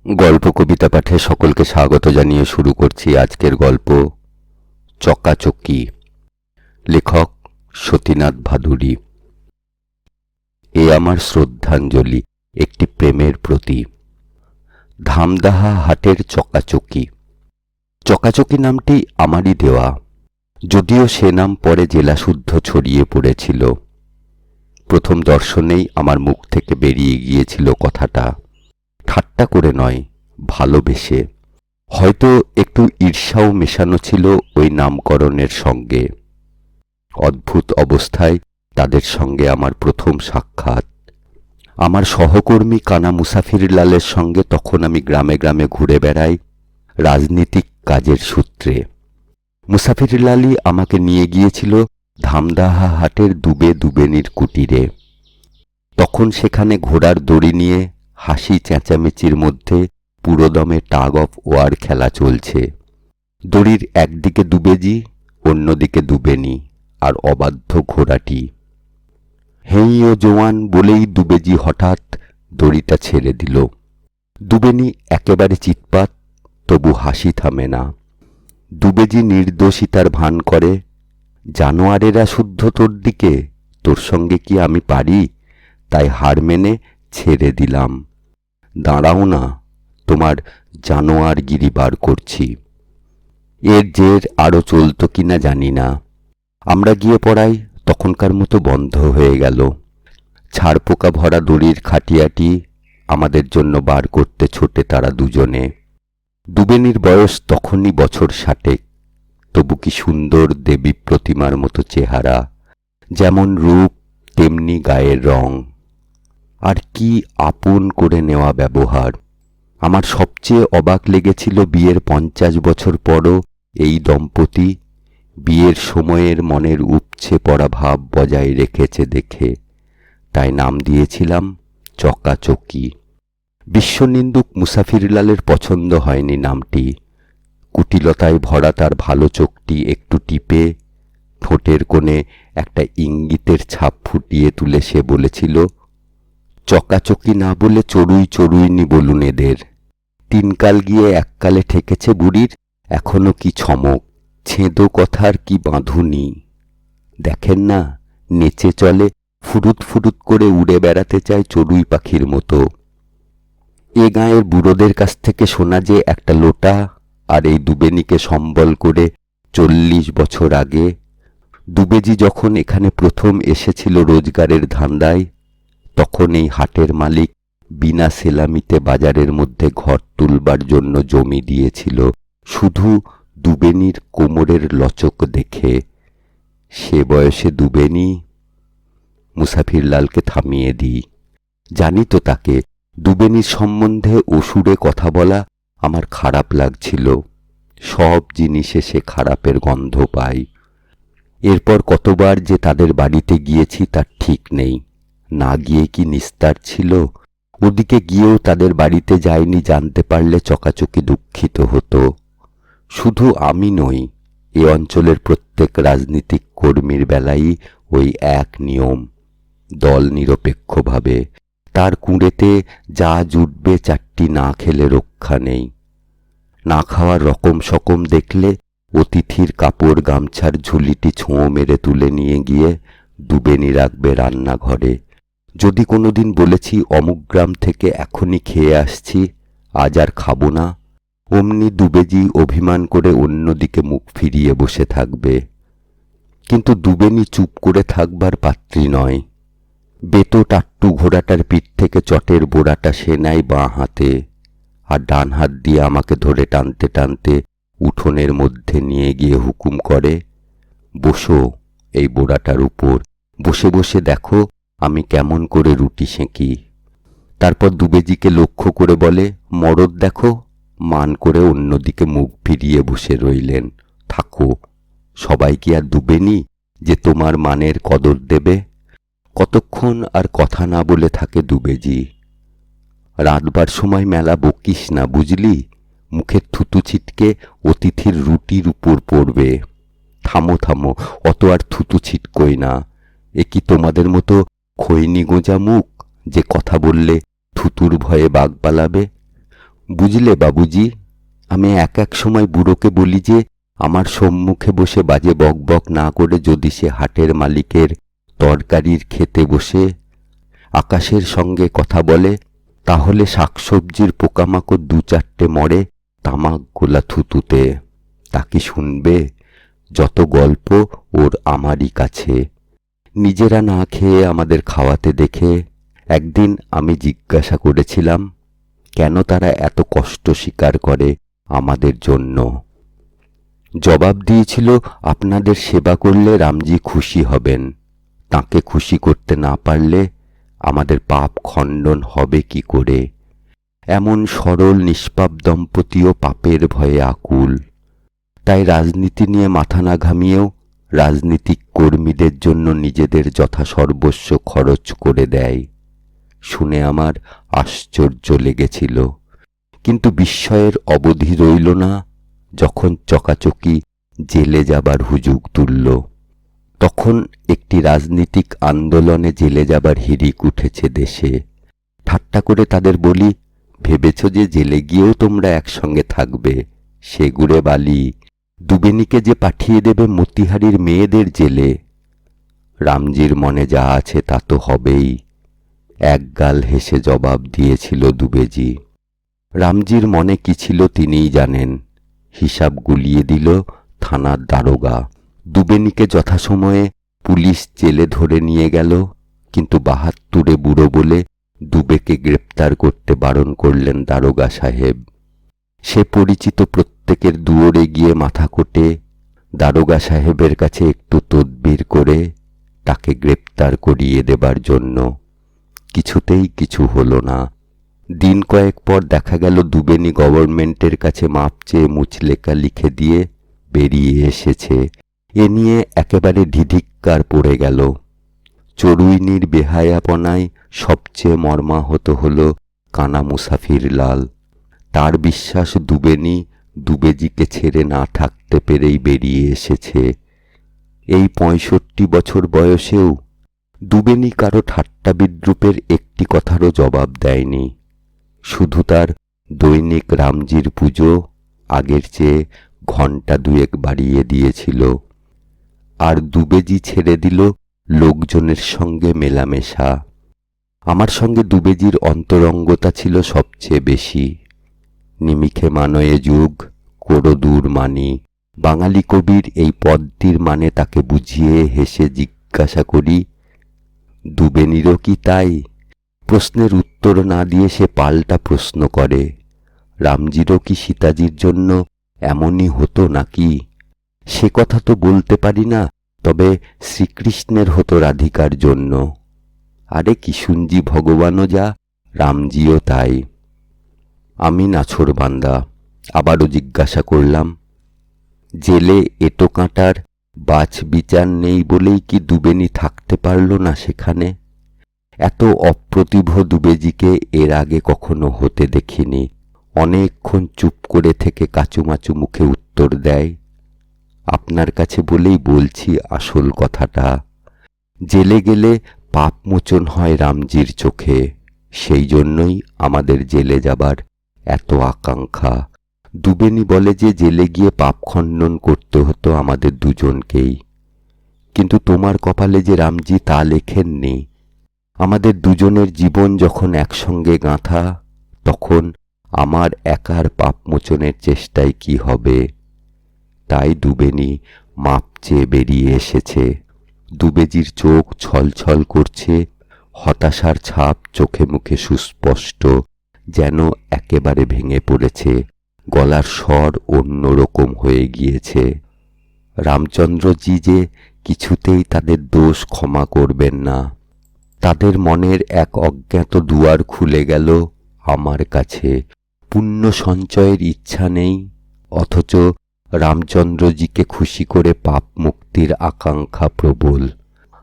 গল্প কবিতা পাঠে সকলকে স্বাগত জানিয়ে শুরু করছি আজকের গল্প চকাচকি। লেখক সতীনাথ ভাদুড়ী। এ আমার শ্রদ্ধাঞ্জলি একটি প্রেমের প্রতি। ধামদাহা হাটের চকাচকি। চকাচকি নামটি আমারই দেওয়া, যদিও সে নাম পরে জেলাশুদ্ধ ছড়িয়ে পড়েছিল। প্রথম দর্শনেই আমার মুখ থেকে বেরিয়ে গিয়েছিল কথাটা, ঠাট্টা করে নয়, ভালোবেসে। হয়তো একটু ঈর্ষাও মেশানো ছিল ওই নামকরণের সঙ্গে। অদ্ভুত অবস্থায় তাদের সঙ্গে আমার প্রথম সাক্ষাৎ। আমার সহকর্মী কানা মুসাফিরলালের সঙ্গে তখন আমি গ্রামে গ্রামে ঘুরে বেড়াই রাজনীতিক কাজের সূত্রে। মুসাফিরলালই আমাকে নিয়ে গিয়েছিল ধামদাহা হাটের দুবেনির কুটিরে। তখন সেখানে ঘোড়ার দড়ি নিয়ে হাসি চেঁচামেচির মধ্যে পুরোদমে টাগ অফ ওয়ার খেলা চলছে। দড়ির একদিকে দুবেজি, অন্যদিকে দুবেনি, আর অবাধ্য ঘোড়াটি। হেই ও জোয়ান বলেই দুবেজি হঠাৎ দড়িটা ছেড়ে দিল। দুবেনি একেবারে চিৎপাত, তবু হাসি থামে না। দুবেজি নির্দোষিতার ভান করে, জানোয়ারেরা শুদ্ধ তোর দিকে, তোর সঙ্গে কি আমি পারি? তাই হার মেনে ছেড়ে দিলাম। দাঁড়াও না, তোমার জানোয়ারগিরি বার করছি। এর জের আরও চলত কিনা জানি না। আমরা গিয়ে পড়াই তখনকার মতো বন্ধ হয়ে গেল। ছাড়পোকা ভরা দড়ির খাটিয়াটি আমাদের জন্য বার করতে ছোটে তারা দুজনে। দুবেনির বয়স তখনই বছর 60, তবু কি সুন্দর দেবী প্রতিমার মতো চেহারা, যেমন রূপ তেমনি গায়ের রং, আর কি আপন করে নেওয়া ব্যবহার। আমার সবচেয়ে অবাক লেগেছিল বিয়ের 50 বছর পরও এই দম্পতি বিয়ের সময়ের মনের উপচে পড়া ভাব বজায় রেখেছে দেখে। তাই নাম দিয়েছিলাম চকাচকি। বিশ্বনিন্দুক মুসাফিরলালের পছন্দ হয়নি নামটি। কুটিলতায় ভরা তার ভালো চোখটি একটু টিপে ঠোঁটের কোণে একটা ইঙ্গিতের ছাপ ফুটিয়ে তুলে সে বলেছিল, চকাচকি না বলে চড়ুই চড়ুইনি বলুন এদের। 3 কাল গিয়ে 1 কালে ঠেকেছে বুড়ির, এখনো কি ছমক, ছেঁদো কথার কি বাঁধুনি। দেখেন না, নেচে চলে, ফুরুত ফুরুত করে উড়ে বেড়াতে চায় চড়ুই পাখির মতো। এ গাঁয়ের বুড়োদের কাছ থেকে শোনা যে একটা লোটা আর এই দুবেনিকে সম্বল করে 40 বছর আগে দুবেজি যখন এখানে প্রথম এসেছিল রোজগারের ধান্দায়, তখন এই হাটের মালিক বিনা সেলামিতে বাজারের মধ্যে ঘর তুলবার জন্য জমি দিয়েছিল শুধু দুবেনির কোমরের লচক দেখে। সে বয়সে দুবেনি। মুসাফিরলালকে থামিয়ে দিই। জানি তো তাকে, দুবেনির সম্বন্ধে অসুরে কথা বলা আমার খারাপ লাগছিল। সব জিনিসে সে খারাপের গন্ধ পায়। এরপর কতবার যে তাদের বাড়িতে গিয়েছি তার ঠিক নেই। না গিয়ে কি নিস্তার ছিল? ওদিকে গিয়েও তাদের বাড়িতে যায়নি জানতে পারলে চকাচকি দুঃখিত হতো। শুধু আমি নই, এ অঞ্চলের প্রত্যেক রাজনীতিক কর্মীর বেলায়ই ওই এক নিয়ম। দল নিরপেক্ষভাবে তার কুঁড়েতে যা জুটবে 4টি না খেলে রক্ষা নেই। না খাওয়ার রকম সকম দেখলে অতিথির কাপড় গামছার ঝুলিটি ছোঁ মেরে তুলে নিয়ে গিয়ে দুবেনি রাখবে রান্নাঘরে। যদি কোনোদিন বলেছি অমুক গ্রাম থেকে এখনই খেয়ে আসছি, আজ আর খাবো না, অমনি দুবেজি অভিমান করে অন্যদিকে মুখ ফিরিয়ে বসে থাকবে। কিন্তু দুবেনি চুপ করে থাকবার পাত্রী নয়। বেতো টাট্টু ঘোড়াটার পিঠ থেকে চটের বোড়াটা সে নেয় বাঁ হাতে, আর ডান হাত দিয়ে আমাকে ধরে টানতে টানতে উঠোনের মধ্যে নিয়ে গিয়ে হুকুম করে, বসো এই বোড়াটার উপর, বসে বসে দেখো আমি কেমন করে রুটি সেঁকি। তারপর দুবেজিকে লক্ষ্য করে বলে, মরদ দেখো। মান করে অন্যদিকে মুখ ফিরিয়ে বসে রইলেন। থাকো, সবাই কি আর দুবেনি যে তোমার মানের কদর দেবে? কতক্ষণ আর কথা না বলে থাকে দুবেজি। রাতবার সময় মেলা বকিস না বুঝলি, মুখের থুতু ছিটকে অতিথির রুটির উপর পড়বে। থামো থামো, অত আর থুতু ছিটকই না। এ কি তোমাদের মতো খৈনি গোঁজা মুখ যে কথা বললে থুতুর ভয়ে বাগ পালাবে? বুঝলে বাবুজি, আমি এক এক সময় বুড়োকে বলি যে আমার সম্মুখে বসে বাজে বকবক না করে যদি সে হাটের মালিকের তরকারির খেতে বসে আকাশের সঙ্গে কথা বলে, তাহলে শাকসবজির পোকামাকড় দু চারটে মরে তামাক গোলা থুতুতে। তা কি শুনবে? যত গল্প ওর আমারই কাছে। নিজেরা না খেয়ে আমাদের খাওয়াতে দেখে একদিন আমি জিজ্ঞাসা করেছিলাম, কেন তারা এত কষ্ট স্বীকার করে আমাদের জন্য? জবাব দিয়েছিল, আপনাদের সেবা করলে রামজি খুশি হবেন। তাঁকে খুশি করতে না পারলে আমাদের পাপ খণ্ডন হবে কি করে? এমন সরল নিষ্পাপ দম্পতিও পাপের ভয়ে আকুল। তাই রাজনীতি নিয়ে মাথা না ঘামিয়েও রাজনীতিক কর্মীদের জন্য নিজেদের যথাসর্বস্ব খরচ করে দেয়। শুনে আমার আশ্চর্য লেগেছিল, কিন্তু বিস্ময়ের অবধি রইল না যখন চকাচকি জেলে যাবার হুজুগ তুলল। তখন একটি রাজনীতিক আন্দোলনে জেলে যাবার হিড়িক উঠেছে দেশে। ঠাট্টা করে তাদের বলি, ভেবেছ যে জেলে গিয়েও তোমরা একসঙ্গে থাকবে? সে গুড়ে বালি। দুবেনীকে যে পাঠিয়ে দেবে মতিহারির মেয়েদের জেলে। রামজির মনে যা আছে তা তো হবেই, একগাল হেসে জবাব দিয়েছিল দুবেজি। রামজির মনে কি ছিল তিনিই জানেন। হিসাব গুলিয়ে দিল থানার দারোগা। দুবেনীকে যথাসময়ে পুলিশ জেলে ধরে নিয়ে গেল, কিন্তু ৭২ বুড়ো বলে দুবেকে গ্রেপ্তার করতে বারণ করলেন দারোগা সাহেব। সে পরিচিত প্রত্যেকের দুয়ারে গিয়ে মাথা কোটে দারোগা সাহেবের কাছে একটু তদবির করে তাকে গ্রেপ্তার করিয়ে দেবার জন্য। কিছুতেই কিছু হলো না। দিন কয়েক পর দেখা গেল দুবেনী গভর্নমেন্টের কাছে মাপ চেয়ে মুচলেখা লিখে দিয়ে বেরিয়ে এসেছে। এ নিয়ে একেবারে ঢিঢিক্কার পড়ে গেল। চড়ুইনির বেহায়াপনায় সবচেয়ে মর্মাহত হল কানা মুসাফির লাল। তার বিশ্বাস দুবেনী দুবেজিকে ছেড়ে না থাকতে পেরেই বেরিয়ে এসেছে। এই ৬৫ বছর বয়সেও দুবেনী কারো ঠাট্টা বিদ্রুপের একটি কথারও জবাব দেয়নি। শুধু তার দৈনিক রামজির পুজো আগের চেয়ে ঘণ্টা দুয়েক বাড়িয়ে দিয়েছিল। আর দুবেজি ছেড়ে দিল লোকজনের সঙ্গে মেলামেশা। আমার সঙ্গে দুবেজির অন্তরঙ্গতা ছিল সবচেয়ে বেশি। নিমিখে মানয়ে যুগ কোড়ো দূর মানি, বাঙালি কবির এই পদটির মানে তাকে বুঝিয়ে হেসে জিজ্ঞাসা করি, দুবেনীরও কি তাই? প্রশ্নের উত্তর না দিয়ে সে পাল্টা প্রশ্ন করে, রামজিরও কি সীতাজির জন্য এমনই হতো নাকি? সে কথা তো বলতে পারি না, তবে শ্রীকৃষ্ণের হতো রাধিকার জন্য। আরে কিশুনজি ভগবানও যা, রামজিও তাই। আমি নাছোড়বান্দা আবারও জিজ্ঞাসা করলাম, জেলে এঁটো কাঁটার বাছ বিচার নেই বলেই কি দুবেনী থাকতে পারল না সেখানে? এত অপ্রতিভ দুবেজিকে এর আগে কখনো হতে দেখিনি। অনেকক্ষণ চুপ করে থেকে কাচুমাচু মুখে উত্তর দেয়, আপনার কাছে বলেই বলছি আসল কথাটা। জেলে গেলে পাপ মোচন হয় রামজির চোখে, সেই জন্যই আমাদের জেলে যাবার এত আকাঙ্ক্ষা। দুবেনী বলে যে জেলে গিয়ে পাপ খণ্ডন করতে হতো আমাদের দুজনকেই, কিন্তু তোমার কপালে যে রামজি তা লেখেননি। আমাদের দুজনের জীবন যখন একসঙ্গে গাঁথা, তখন আমার একার পাপ মোচনের চেষ্টায় কি হবে? তাই দুবেনী মাপ চেয়ে বেরিয়ে এসেছে। দুবেজির চোখ ছলছল করছে, হতাশার ছাপ চোখে মুখে সুস্পষ্ট, যেন একেবারে ভেঙে পড়েছে। গলার স্বর অন্যরকম হয়ে গিয়েছে। রামচন্দ্রজি যে কিছুতেই তাদের দোষ ক্ষমা করবেন না। তাদের মনের এক অজ্ঞাত দুয়ার খুলে গেল আমার কাছে। পুণ্য সঞ্চয়ের ইচ্ছা নেই, অথচ রামচন্দ্রজিকে খুশি করে পাপ মুক্তির আকাঙ্ক্ষা প্রবল।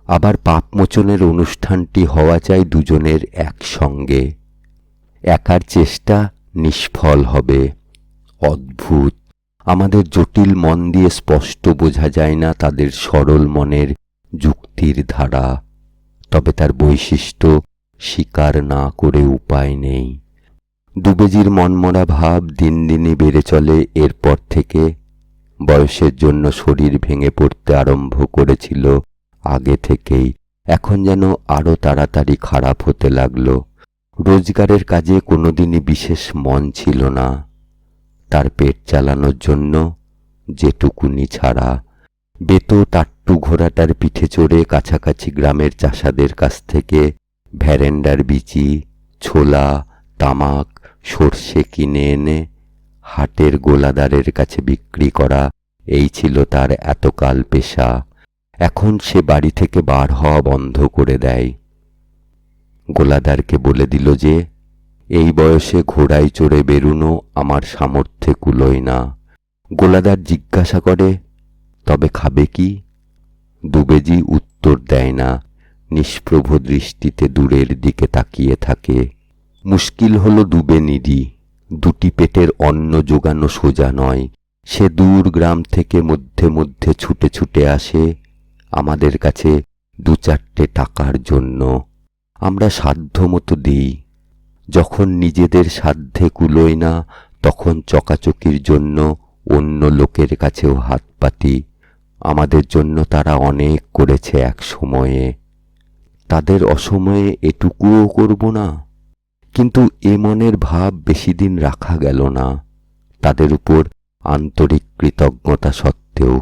আবার পাপ মোচনের অনুষ্ঠানটি হওয়া চাই দুজনের একসঙ্গে। একার চেষ্টা নিষ্ফল হবে। অদ্ভুত, আমাদের জটিল মন দিয়ে স্পষ্ট বোঝা যায় না তাদের সরল মনের যুক্তির ধারা, তবে তার বৈশিষ্ট্য স্বীকার না করে উপায় নেই। দুবেজির মনমরা ভাব দিন দিনই বেড়ে চলে। এরপর থেকে বয়সের জন্য শরীর ভেঙে পড়তে আরম্ভ করেছিল আগে থেকেই, এখন যেন আরো তাড়াতাড়ি খারাপ হতে লাগলো। রোজগারের কাজে কোনোদিনই বিশেষ মন ছিল না, তার পেট চালানোর জন্য যেটুকুনি ছাড়া। বেতো টাট্টু ঘোড়াটার পিঠে চড়ে কাছাকাছি গ্রামের চাষাদের কাছ থেকে ভ্যারেন্ডার বিচি, ছোলা, তামাক, সর্ষে কিনে এনে হাটের গোলাদারের কাছে বিক্রি করা, এই ছিল তার এতকাল পেশা। এখন সে বাড়ি থেকে বার হওয়া বন্ধ করে দেয়। গোলাদারকে বলে দিল যে এই বয়সে ঘোড়ায় চড়ে বেরুনো আমার সামর্থ্যে কুলোয় না। গোলাদার জিজ্ঞাসা করে, তবে খাবে কি? দুবেজি উত্তর দেয় না, নিষ্প্রভ দৃষ্টিতে দূরের দিকে তাকিয়ে থাকে। মুশকিল হলো দুবেনিরই, দুটি পেটের অন্ন জোগানো সোজা নয়। সে দূর গ্রাম থেকে মধ্যে মধ্যে ছুটে ছুটে আসে আমাদের কাছে দু চারটে টাকার জন্য। আমরা সাধ্যমতো দিই। যখন নিজেদের সাধ্যে কুলোয় না, তখন চকাচকির জন্য অন্য লোকের কাছেও হাত পাতি। আমাদের জন্য তারা অনেক করেছে এক সময়ে, তাদের অসময়ে এটুকুও করব না? কিন্তু এ মনের ভাব বেশি দিন রাখা গেল না, তাদের উপর আন্তরিক কৃতজ্ঞতা সত্ত্বেও।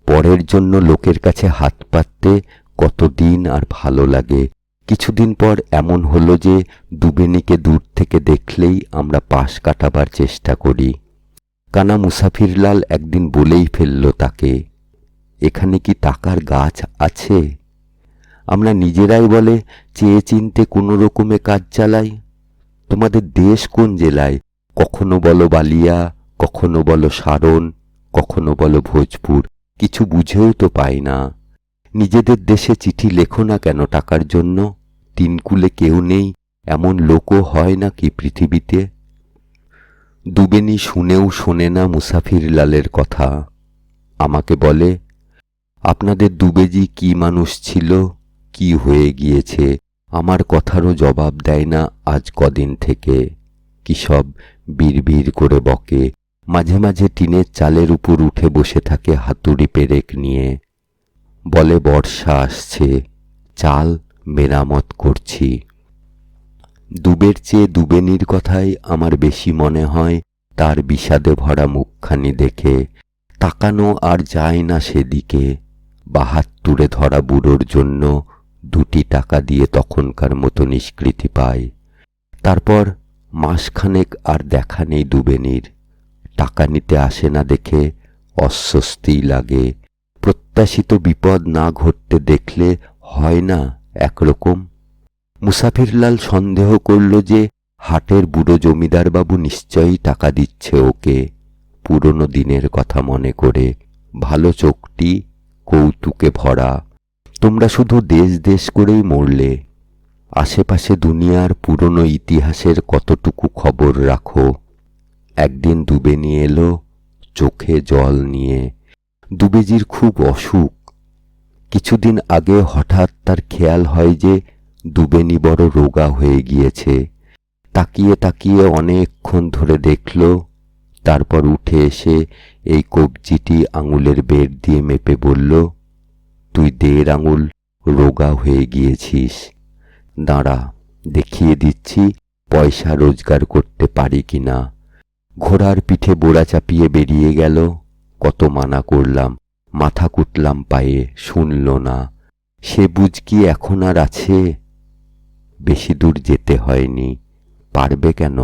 পরের জন্য লোকের কাছে হাত পাততে কতদিন আর ভালো লাগে। কিছুদিন পর এমন হলো যে দুবেনিকে দূর থেকে দেখলেই আমরা পাশ কাটাবার চেষ্টা করি। কানা মুসাফিরলাল একদিন বলেই ফেলল তাকে, এখানে কি টাকার গাছ আছে? আমরা নিজেরাই বলে চেয়ে চিনতে কোনো রকমে কাজ চালাই। তোমাদের দেশ কোন জেলায়? কখনো বলো বালিয়া, কখনো বলো সারণ, কখনো বলো ভোজপুর। কিছু বুঝেও তো পাই না। নিজেদের দেশে চিঠি লেখো না কেন টাকার জন্য? তিনকুলে কেউ নেই এমন লোকও হয় নাকি পৃথিবীতে? দুবেনি শুনেও শোনে না মুসাফিরলালের কথা। আমাকে বলে, আপনাদের দুবেজি কি মানুষ ছিল, কি হয়ে গিয়েছে, আমার কথারও জবাব দেয় না আজ কদিন থেকে। কি সব বিড়বিড় করে বকে। মাঝে মাঝে টিনের চালের উপর উঠে বসে থাকে হাতুড়ি পেরেক নিয়ে। বলে বর্ষা আসছে, চাল মেরামত করছি। দুবের চেয়ে দুবেনির কথাই আমার বেশি মনে হয় তার বিষাদে ভরা মুখখানি দেখে। তাকানো আর যায় না সেদিকে। বাহাত্তরে ধরা বুড়োর জন্য 2টি টাকা দিয়ে তখনকার মতো নিষ্কৃতি পায়। তারপর মাসখানেক আর দেখা নেই দুবেনির। টাকা নিতে আসে না দেখে অস্বস্তিই লাগে। প্রত্যাশিত বিপদ না ঘটতে দেখলে হয় না একরকম। মুসাফিরলাল সন্দেহ করল যে হাটের বুড়ো জমিদারবাবু নিশ্চয়ই টাকা দিচ্ছে ওকে। পুরনো দিনের কথা মনে করে ভালো চোখটি কৌতুকে ভরা। তোমরা শুধু দেশ দেশ করেই মরলে, আশেপাশে দুনিয়ার পুরনো ইতিহাসের কতটুকু খবর রাখো? একদিন দুবেনি এলো চোখে জল নিয়ে। দুবেজির খুব অসুখ। কিছুদিন আগে হঠাৎ তার খেয়াল হয় যে দুবেনি বড় রোগা হয়ে গিয়েছে। তাকিয়ে তাকিয়ে অনেকক্ষণ ধরে দেখল, তারপর উঠে এসে এই কবজিটি আঙুলের বেড় দিয়ে মেপে বলল, তুই 1.5 আঙুল রোগা হয়ে গিয়েছিস। দাঁড়া, দেখিয়ে দিচ্ছি পয়সা রোজগার করতে পারি কিনা। ঘোড়ার পিঠে বোড়া চাপিয়ে বেরিয়ে গেল। কত মানা করলাম, মাথা কুটলাম পায়ে, শুনল না। সে বুঝ কি এখন আর আছে? বেশি দূর যেতে হয়নি, পারবে কেন?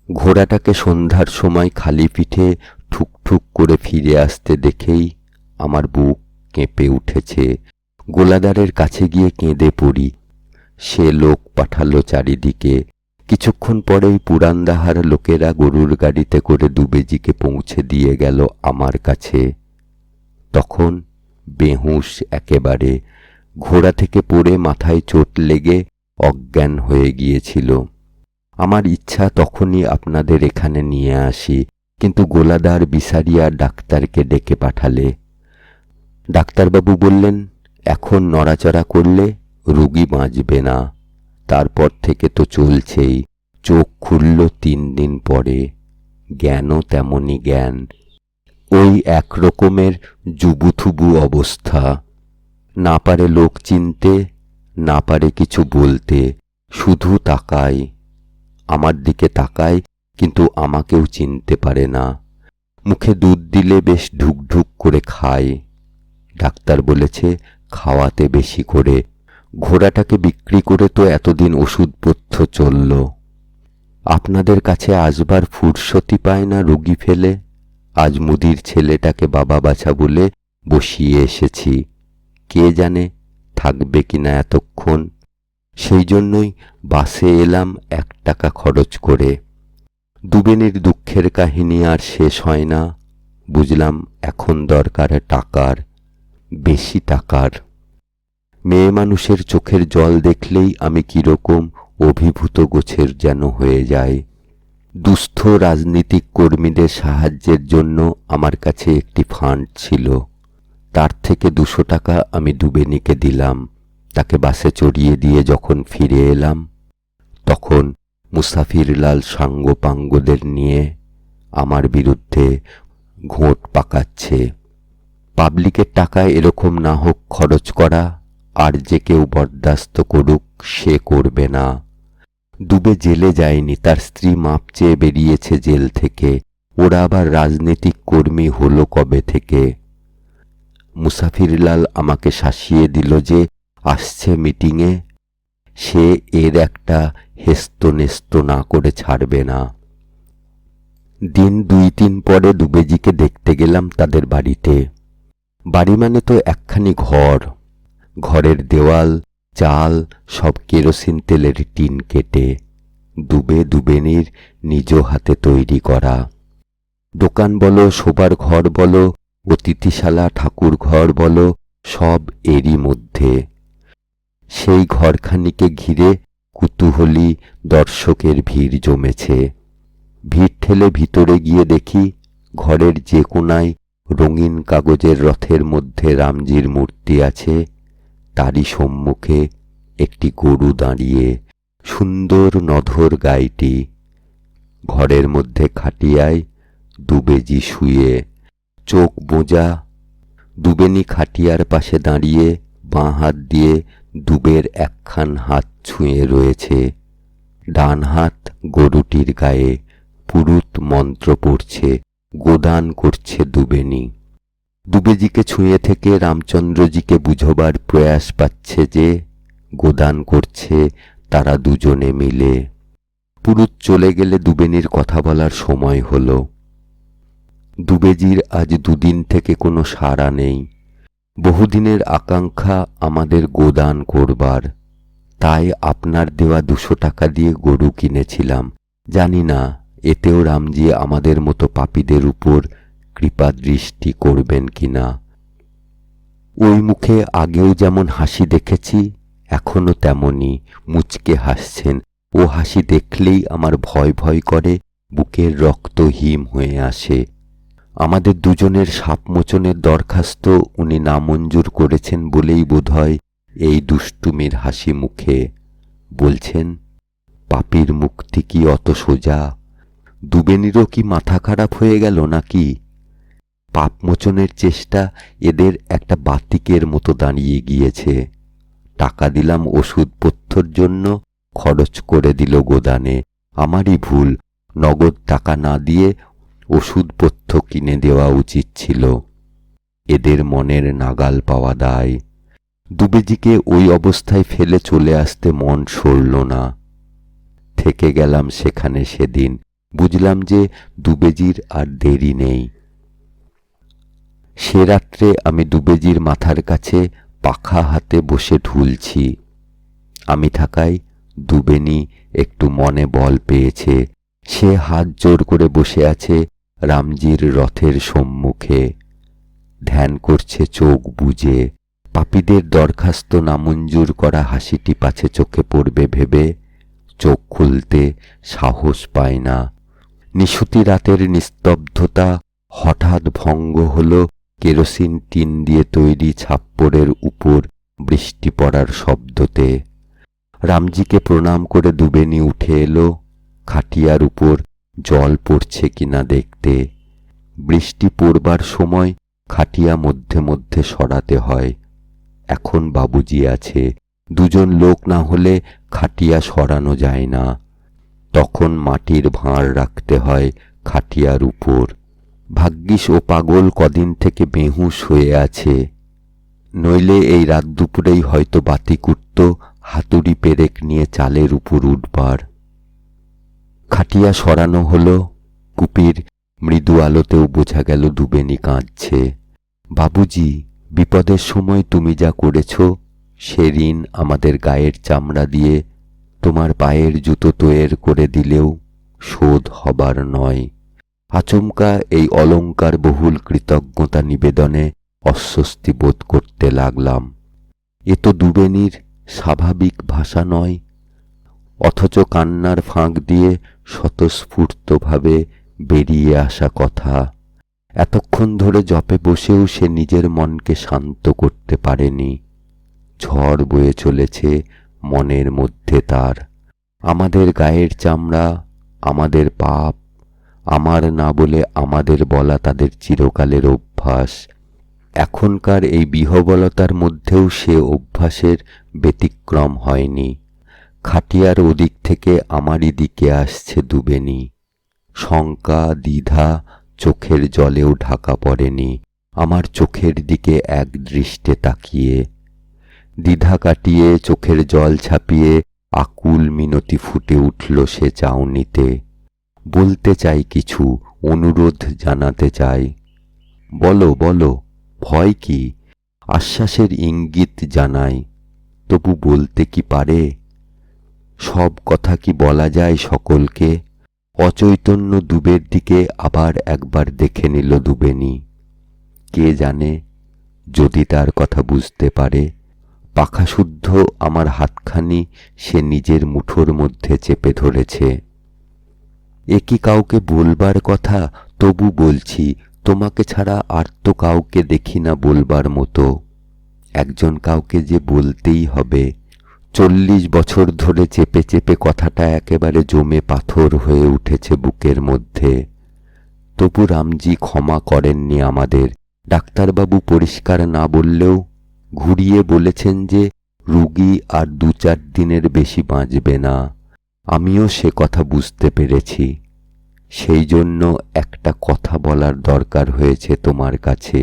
ঘোড়াটাকে সন্ধ্যার সময় খালি পিঠে ঠুকঠুক করে ফিরে আসতে দেখেই আমার বুক কেঁপে উঠেছে। গোলাদারের কাছে গিয়ে কেঁদে পড়ি। সে লোক পাঠালো চারিদিকে। কিছুক্ষণ পরেই পুরান্দাহার লোকেরা গরুর গাড়িতে করে দুবেজিকে পৌঁছে দিয়ে গেল আমার কাছে। তখন বেহুঁশ একেবারে। ঘোড়া থেকে পড়ে মাথায় চোট লেগে অজ্ঞান হয়ে গিয়েছিল। আমার ইচ্ছা তখনই আপনাদের এখানে নিয়ে আসি, কিন্তু গোলাদার বিসারিয়া ডাক্তারকে ডেকে পাঠালে। ডাক্তারবাবু বললেন, এখন নড়াচড়া করলে রোগী বাঁচবে না। তারপর থেকে তো চলছেই, চোখ খুলল 3 দিন পরে, জ্ঞানও তেমনি জ্ঞান। ওই একরকমের জুবুথুবু অবস্থা। না পারে লোক চিনতে, না পারে কিছু বলতে, শুধু তাকায়। আমার দিকে তাকায়, কিন্তু আমাকেও চিনতে পারে না। মুখে দুধ দিলে বেশ ঢুকঢুক করে খায়। ডাক্তার বলেছে খাওয়াতে বেশি করে। ঘোড়াটাকে বিক্রি করে তো এতদিন ওষুধপথ্য চলল। আপনাদের কাছে আসবার ফুরসতি পায় না রোগী ফেলে। আজ মুদির ছেলেটাকে বাবা বাছা বলে বসিয়ে এসেছি। কে জানে থাকবে কিনা এতক্ষণ। সেই জন্যই বাসে এলাম 1 টাকা খরচ করে। দুবেনির দুঃখের কাহিনী আর শেষ হয় না। বুঝলাম এখন দরকার টাকার, বেশি টাকার। মেয়ে মানুষের চোখের জল দেখলেই আমি কিরকম অভিভূত গোছের যেন হয়ে যায়। দুস্থ রাজনীতিক কর্মীদের সাহায্যের জন্য আমার কাছে একটি ফান্ড ছিল। তার থেকে 200 টাকা আমি দুবেনিকে দিলাম। তাকে বাসে চড়িয়ে দিয়ে যখন ফিরে এলাম, তখন মুসাফিরলাল সাঙ্গপাঙ্গদের নিয়ে আমার বিরুদ্ধে ঘোঁট পাকাচ্ছে। পাবলিকের টাকায় এরকম না হোক খরচ করা, আর যে কেউ বরদাস্ত করুক সে করবে না। দুবে জেলে যায়নি, তার স্ত্রী মাপ চেয়ে বেরিয়েছে জেল থেকে। ওরা আবার রাজনৈতিক কর্মী হলো কবে থেকে? মুসাফিরলাল আমাকে শাসিয়ে দিল যে আসছে মিটিংয়ে, সে এর একটা হেস্তনেস্ত না করে ছাড়বে না। দিন 2-3 পরে দুবেজিকে দেখতে গেলাম তাদের বাড়িতে। বাড়ি মানে তো একখানি ঘর। ঘরের দেওয়াল, চাল সব কেরোসিন তেলের টিন কেটে, দুবেনির নিজ হাতে তৈরি করা। দোকান বলো, শোবার ঘর বলো, অতিথিশালা, ঠাকুর ঘর বলো, সব এরই মধ্যে। সেই ঘরখানিকে ঘিরে কুতূহলী দর্শকের ভিড় জমেছে। ভিড় ঠেলে ভিতরে গিয়ে দেখি ঘরের যে কোনায় রঙিন কাগজের রথের মধ্যে রামজির মূর্তি আছে, তারই সম্মুখে একটি গরু দাঁড়িয়ে, সুন্দর নধর গাইটি। ঘরের মধ্যে খাটিয়ায় দুবেজি শুয়ে, চোখ বোঁজা। দুবেনি খাটিয়ার পাশে দাঁড়িয়ে বাঁ হাত দিয়ে দুবের একখান হাত ছুঁয়ে রয়েছে। ডান হাত গরুটির গায়ে পুরুত মন্ত্র পড়ছে, গোদান করছে দুবেনি। দুবেজিকে ছুঁয়ে থেকে রামচন্দ্রজিকে বুঝবার প্রয়াস পাচ্ছে যে গোদান করছে তারা দুজনে মিলে। পুরুত চলে গেলে দুবেনির কথা বলার সময় হলো। দুবেজির আজ 2 দিন থেকে কোনো সাড়া নেই। বহুদিনের আকাঙ্ক্ষা আমাদের গোদান করবার। তাই আপনার দেওয়া 200 টাকা দিয়ে গরু কিনেছিলাম। জানি না এতেও রামজি আমাদের মতো পাপীদের উপর কৃপা দৃষ্টি করবেন কিনা। ওই মুখে আগেও যেমন হাসি দেখেছি, এখনো তেমনি মুচকে হাসছেন। ও হাসি দেখলেই আমার ভয় ভয় করে, বুকের রক্ত হিম হয়ে আসে। আমাদের দুজনের সাপমোচনের দরখাস্ত উনি নামঞ্জুর করেছেন বলেই বোধহয় এই দুষ্টুমির হাসি মুখে। বলছেন, পাপীর মুক্তি কি অত সোজা? দুবেনিরও কি মাথা খারাপ হয়ে গেল নাকি? পাপমোচনের চেষ্টা এদের একটা বাতিকের মতো দাঁড়িয়ে গিয়েছে। টাকা দিলাম ওষুধপথ্যর জন্য, খরচ করে দিল গোদানে। আমারই ভুল, নগদ টাকা না দিয়ে ওষুধপথ্য কিনে দেওয়া উচিত ছিল। এদের মনের নাগাল পাওয়া দায়। দুবেজিকে ওই অবস্থায় ফেলে চলে আসতে মন সরল না। থেকে গেলাম সেখানে সেদিন। বুঝলাম যে দুবেজির আর দেরি নেই। সে রাত্রে আমি দুবেজির মাথার কাছে পাখা হাতে বসে ঢুলছি। আমি থাকায় দুবেনি একটু মনে বল পেয়েছে। সে হাত জোর করে বসে আছে রামজির রথের সম্মুখে, ধ্যান করছে চোখ বুজে। পাপীদের দরখাস্ত নামঞ্জুর করা হাসিটি পাছে চোখে পড়বে ভেবে চোখ খুলতে সাহস পায় না। নিশুতি রাতের নিস্তব্ধতা হঠাৎ ভঙ্গ হল কেরোসিন টিন দিয়ে তৈরি ছাপ্পড়ের উপর বৃষ্টি পড়ার শব্দতে। রামজিকে প্রণাম করে দুবেনি উঠে এলো। খাটিয়ার উপর জল পড়ছে কিনা দেখতে। বৃষ্টি পড়বার সময় খাটিয়া মধ্যে মধ্যে সরাতে হয়। এখন বাবুজি আছে, দুজন লোক না হলে খাটিয়া সরানো যায় না। তখন মাটির ভাঁড় রাখতে হয় খাটিয়ার উপর। ভাগ্যিস ও পাগল কদিন থেকে বেহুঁশ হয়ে আছে, নইলে এই রাত দুপুরেই হয়তো বাতি কুটত হাতুড়ি পেরেক নিয়ে চালের উপর উঠবার। খাটিয়া সরানো হলো। কুপির মৃদু আলোতেও বোঝা গেল দুবেনি কাঁদছে। বাবুজি, বিপদের সময় তুমি যা করেছ সে ঋণ আমাদের গায়ের চামড়া দিয়ে তোমার পায়ের জুতো তৈরি করে দিলেও শোধ হবার নয়। আচমকা এই অলংকার বহুল কৃতজ্ঞতা নিবেদনে অস্বস্তি বোধ করতে লাগলাম। এ তো দুবেনির স্বাভাবিক ভাষা নয়, অথচ কান্নার ফাঁক দিয়ে স্বতঃস্ফূর্তভাবে বেরিয়ে আসা কথা। এতক্ষণ ধরে জপে বসেও সে নিজের মনকে শান্ত করতে পারেনি। ঝড় বয়ে চলেছে মনের মধ্যে তার। আমাদের গায়ের চামড়া, আমাদের পাপ, আমার না বলে আমাদের বলা তাদের চিরকালের অভ্যাস। এখনকার এই বিহবলতার মধ্যেও সে অভ্যাসের ব্যতিক্রম হয়নি। খাটিয়ার ওদিক থেকে আমারই দিকে আসছে দুবেনি। শঙ্কা দ্বিধা চোখের জলেও ঢাকা পড়েনি আমার চোখের দিকে এক দৃষ্টে তাকিয়ে। দ্বিধা কাটিয়ে চোখের জল ছাপিয়ে আকুল মিনতি ফুটে উঠল সে চাউনিতে। বলতে চাই কিছু, অনুরোধ জানাতে চাই। বলো বলো, ভয় কি? আশ্বাসের ইঙ্গিত জানাই। তবু বলতে কি পারে? সব কথা কি বলা যায় সকলকে? অচৈতন্য দুবের দিকে আবার একবার দেখে নিল দুবেনি। কে জানে, যদি তার কথা বুঝতে পারে। পাখাশুদ্ধ আমার হাতখানি সে নিজের মুঠোর মধ্যে চেপে ধরেছে। এ কি কাউকে বলবার কথা? তবু বলছি, তোমাকে ছাড়া আর তো কাউকে দেখি না বলবার মতো। একজন কাউকে যে বলতেই হবে। 40 বছর ধরে চেপে চেপে কথাটা একেবারে জমে পাথর হয়ে উঠেছে বুকের মধ্যে। তবু রামজি ক্ষমা করেননি আমাদের। ডাক্তারবাবু পরিষ্কার না বললেও ঘুরিয়ে বলেছেন যে রুগী আর 2-4 দিনের বেশি বাঁচবে না। আমিও সে কথা বুঝতে পেরেছি। সেই জন্য একটা কথা বলার দরকার হয়েছে তোমার কাছে।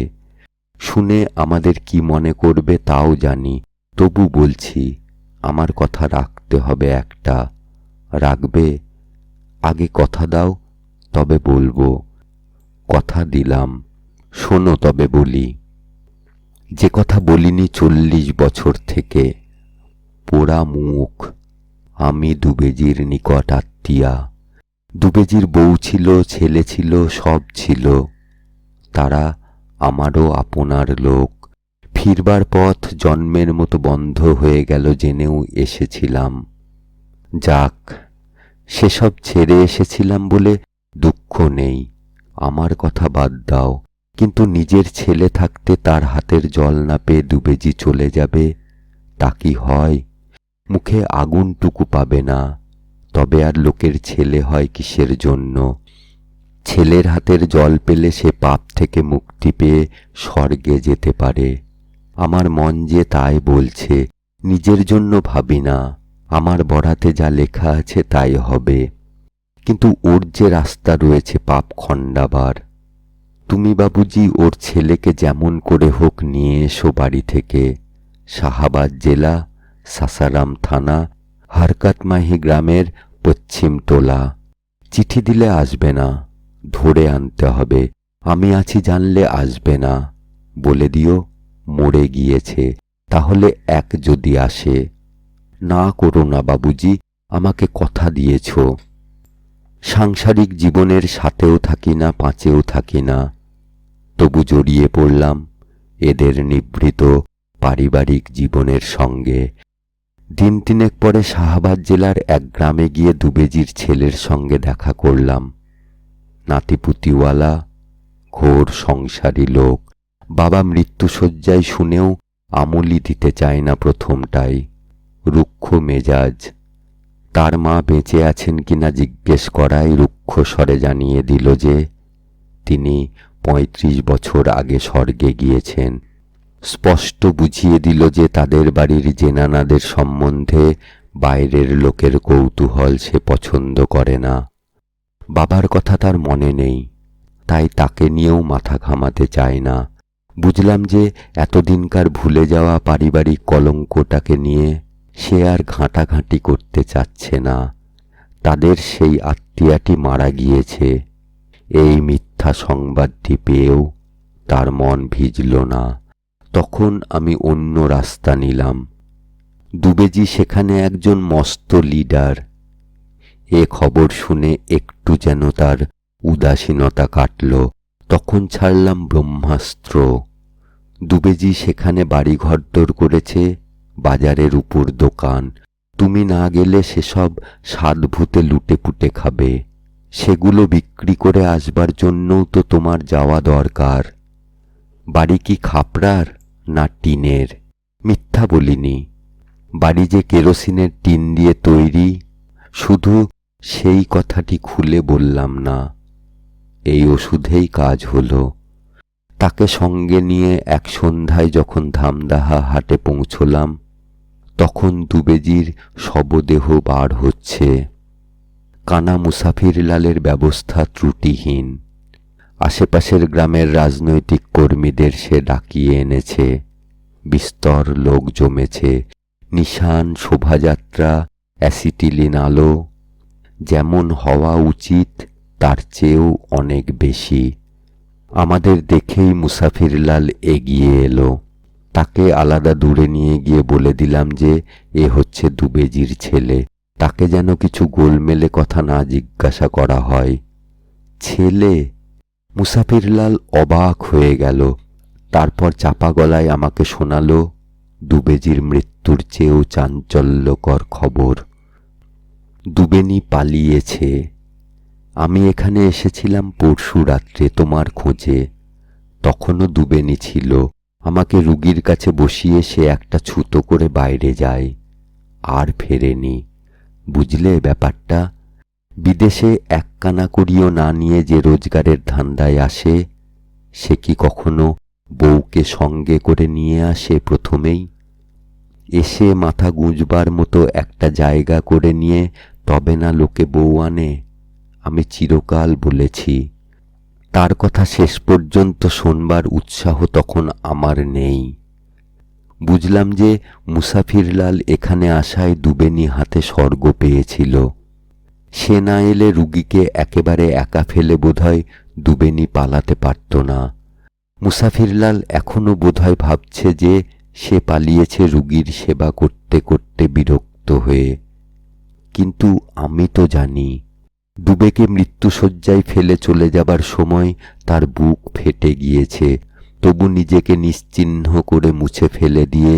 শুনে আমাদের কি মনে করবে তাও জানি, তবু বলছি, আমার কথা রাখতে হবে একটা। রাখবে? আগে কথা দাও, তবে বলবো। কথা দিলাম, শোনো তবে বলি। যে কথা বলিনি 40 বছর থেকে। পোড়া মুখ। আমি দুবেজির নিকট আত্মীয়া। দুবেজির বউ ছিল, ছেলে ছিল, সব ছিল। তারা আমারও আপনার লোক। ফিরবার পথ জন্মের মতো বন্ধ হয়ে গেল জেনেও এসেছিলাম। যাক, সেসব ছেড়ে এসেছিলাম বলে দুঃখ নেই। আমার কথা বাদ দাও, কিন্তু নিজের ছেলে থাকতে তার হাতের জল না পেয়ে দুবেজি চলে যাবে, তা কি হয়? মুখে আগুনটুকু পাবে না, তবে আর লোকের ছেলে হয় কিসের জন্য? ছেলের হাতের জল পেলে সে পাপ থেকে মুক্তি পেয়ে স্বর্গে যেতে পারে। আমার মন যে তাই বলছে। নিজের জন্য ভাবি না, আমার বরাতে যা লেখা আছে তাই হবে। কিন্তু ওর যে রাস্তা রয়েছে পাপ খণ্ডাবার। তুমি বাবুজি ওর ছেলেকে যেমন করে হোক নিয়ে এসো বাড়ি থেকে। শাহাবাদ জেলা, সাসারাম থানা, হরকতমাহি গ্রামের পশ্চিম টোলা। চিঠি দিলে আসবে না, ধরে আনতে হবে। আমি আছি জানলে আসবে না। বলে দিও মরে গিয়েছে, তাহলে এক যদি আসে। না করো না বাবুজি, আমাকে কথা দিয়েছ। সাংসারিক জীবনের সাথেও থাকি না, পাঁচেও থাকি না, তবু জড়িয়ে পড়লাম এদের নিভৃত পারিবারিক জীবনের সঙ্গে। দিন তিনেক পরে শাহাবাদ জেলার এক গ্রামে গিয়ে দুবেজির ছেলের সঙ্গে দেখা করলাম। নাতিপুতিওয়ালা, ঘোর সংসারী লোক। বাবা মৃত্যুশয্যায় শুনেও আমলি দিতে চায় না প্রথমটাই। রুক্ষ মেজাজ। তার মা বেঁচে আছেন কিনা জিজ্ঞেস করায় রুক্ষ স্বরে জানিয়ে দিল যে তিনি ৩৫ বছর আগে স্বর্গে গিয়েছেন। স্পষ্ট বুঝিয়ে দিল যে তাদের বাড়ির জেনানাদের সম্বন্ধে বাইরের লোকের কৌতূহল সে পছন্দ করে না। বাবার কথা তার মনে নেই, তাই তাকে নিয়েও মাথা ঘামাতে চায় না। বুঝলাম যে এতদিনকার ভুলে যাওয়া পারিবারিক কলঙ্কটাকে নিয়ে সে আর ঘাঁটাঘাঁটি করতে চাচ্ছে না। তাদের সেই আত্মীয়াটি মারা গিয়েছে, এই মিথ্যা সংবাদটি পেয়েও তার মন ভিজল না। তখন আমি অন্য রাস্তা নিলাম। দুবেজি সেখানে একজন মস্ত লিডার। এ খবর শুনে একটু যেন তার উদাসীনতা কাটল। তখন ছাড়লাম ব্রহ্মাস্ত্র। দুবেজি সেখানে বাড়ি ঘরদোর করেছে, বাজারের উপর দোকান। তুমি না গেলে সেসব সাধভূতে লুটেপুটে খাবে। সেগুলো বিক্রি করে আসবার জন্যও তো তোমার যাওয়া দরকার। বাড়ি কি খাপড়ার না টিনের? মিথ্যা বলিনি। বাড়ি যে কেরোসিনের টিন দিয়ে তৈরি, শুধু সেই কথাটি খুলে বললাম না। এই ওষুধেই কাজ হলো। তাকে সঙ্গে নিয়ে এক সন্ধ্যায় যখন ধামদাহা হাটে পৌঁছলাম, তখন দুবেজির শবদেহ বার হচ্ছে। কানা মুসাফিরলালের ব্যবস্থা ত্রুটিহীন। আশেপাশের গ্রামের রাজনৈতিক কর্মীদের সে ডাকিয়ে এনেছে। বিস্তর লোক জমেছে। নিশান, শোভাযাত্রা, অ্যাসিটিলিন আলো, যেমন হওয়া উচিত তার চেয়েও অনেক বেশি। আমাদের দেখেই মুসাফিরলাল এগিয়ে এলো। তাকে আলাদা দূরে নিয়ে গিয়ে বলে দিলাম যে এ হচ্ছে দুবেজির ছেলে। তাকে যেন কিছু গোলমেলে কথা না জিজ্ঞাসা করা হয়। ছেলে? মুসাফিরলাল অবাক হয়ে গেল। তারপর চাপা গলায় আমাকে শোনালো দুবেজির মৃত্যুর চেয়েও চাঞ্চল্যকর খবর। দুবেনি পালিয়েছে। আমি এখানে এসেছিলাম পরশু রাত্রে তোমার খোঁজে। তখনও দুবেনি ছিল। আমাকে রুগীর কাছে বসিয়ে সে একটা ছুতো করে বাইরে যায়, আর ফেরেনি। বুঝলে ব্যাপারটা? বিদেশে এককানা করিও না নিয়ে যে রোজগারের ধান্দায় আসে, সে কি কখনো বউকে সঙ্গে করে নিয়ে আসে প্রথমেই? এসে মাথা গুঁজবার মতো একটা জায়গা করে নিয়ে তবে না লোকে বউ আনে? আমি চিরকাল বলেছি। তার কথা শেষ পর্যন্ত শোনবার উৎসাহ তখন আমার নেই। বুঝলাম যে মুসাফিরলাল এখানে আসায় দুবেনি হাতে স্বর্গ পেয়েছিল। সে না এলে রুগীকে একেবারে একা ফেলে বোধহয় দুবেনি পালাতে পারত না। মুসাফিরলাল এখনো বোধহয় ভাবছে যে সে পালিয়েছে রুগীর সেবা করতে করতে বিরক্ত হয়ে। কিন্তু আমি তো জানি, দুবেকে মৃত্যুশয্যায় ফেলে চলে যাবার সময় তার বুক ফেটে গিয়েছে। তবু নিজেকে নিশ্চিহ্ন করে মুছে ফেলে দিয়ে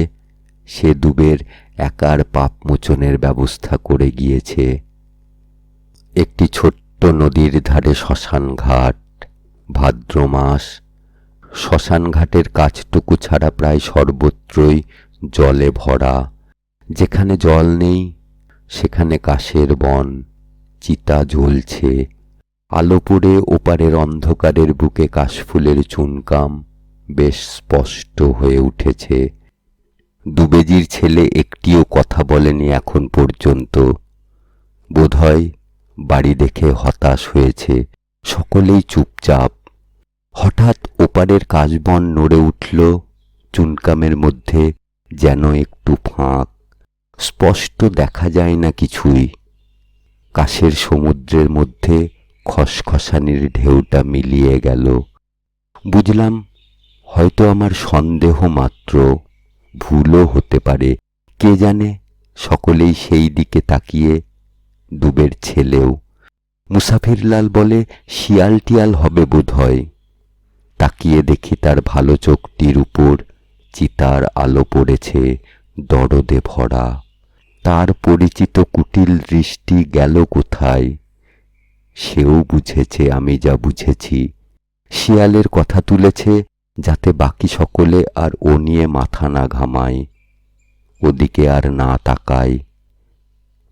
সে দুবের একার পাপ মোচনের ব্যবস্থা করে গিয়েছে। একটি ছোট্ট নদীর ধারে শ্মশান ঘাট। ভাদ্র মাস। শ্মশান ঘাটের কাছটুকু ছাড়া প্রায় সর্বত্রই জলে ভরা। যেখানে জল নেই সেখানে কাশের বন। চিতা জ্বলছে। আলো পড়ে ওপারের অন্ধকারের বুকে কাশফুলের চুনকাম বেশ স্পষ্ট হয়ে উঠেছে। দুবেজির ছেলে একটিও কথা বলেনি এখন পর্যন্ত। বোধহয় বাড়ি দেখে হতাশ হয়েছে। সকলেই চুপচাপ। হঠাৎ ওপারের কাশবন নড়ে উঠল। চুনকামের মধ্যে যেন একটু ফাঁক। স্পষ্ট দেখা যায় না কিছুই। কাশের সমুদ্রের মধ্যে খসখসানির ঢেউটা মিলিয়ে গেল। বুঝলাম হয়তো আমার সন্দেহ মাত্র, ভুলও হতে পারে, কে জানে। সকলেই সেই দিকে তাকিয়ে। দুবের ছেলেও। মুসাফিরলাল বলে শিয়াল টিয়াল হবে বোধহয়। তাকিয়ে দেখি তার ভালো চোখটির উপর চিতার আলো পড়েছে, দরদে ভরা। তার পরিচিত কুটিল দৃষ্টি গেল কোথায়? সেও বুঝেছে আমি যা বুঝেছি। শিয়ালের কথা তুলেছে যাতে বাকি সকলে আর ও নিয়ে মাথা না ঘামায়, ওদিকে আর না তাকায়।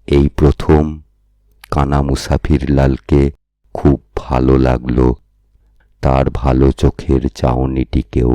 এই প্রথম কানা মুসাফির লালকে খুব ভালো লাগলো তার ভালো চোখের চাউনিটিকেও।